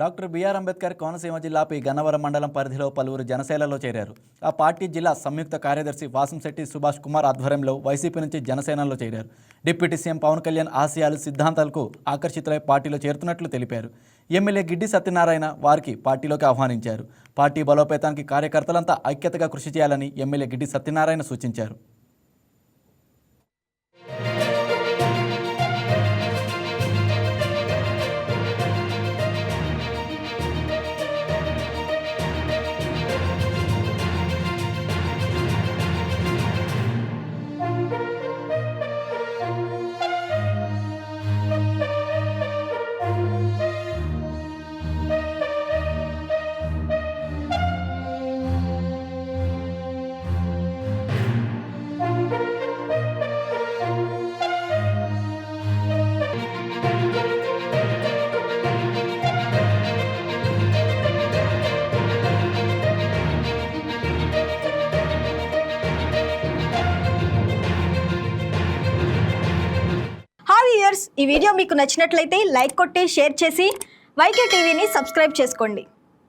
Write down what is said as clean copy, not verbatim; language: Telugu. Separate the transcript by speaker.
Speaker 1: డాక్టర్ బిఆర్ అంబేద్కర్ కోనసీమ జిల్లా పి గన్నవరం మండలం పరిధిలో పలువురు జనసేనలో చేరారు. ఆ పార్టీ జిల్లా సంయుక్త కార్యదర్శి వాసంశెట్టి సుభాష్ కుమార్ ఆధ్వర్యంలో వైసీపీ నుంచి జనసేనలో చేరారు. డిప్యూటీ సీఎం పవన్ కళ్యాణ్ ఆశయాలు సిద్ధాంతాలకు ఆకర్షితులై పార్టీలో చేరుతున్నట్లు తెలిపారు. ఎమ్మెల్యే గిడ్డి సత్యనారాయణ వారికి పార్టీలోకి ఆహ్వానించారు. పార్టీ బలోపేతానికి కార్యకర్తలంతా ఐక్యతగా కృషి చేయాలని ఎమ్మెల్యే గిడ్డి సత్యనారాయణ సూచించారు.
Speaker 2: ఈ వీడియో మీకు నచ్చినట్లయితే లైక్ కొట్టి షేర్ చేసి వైకే టీవీని సబ్స్క్రైబ్ చేసుకోండి.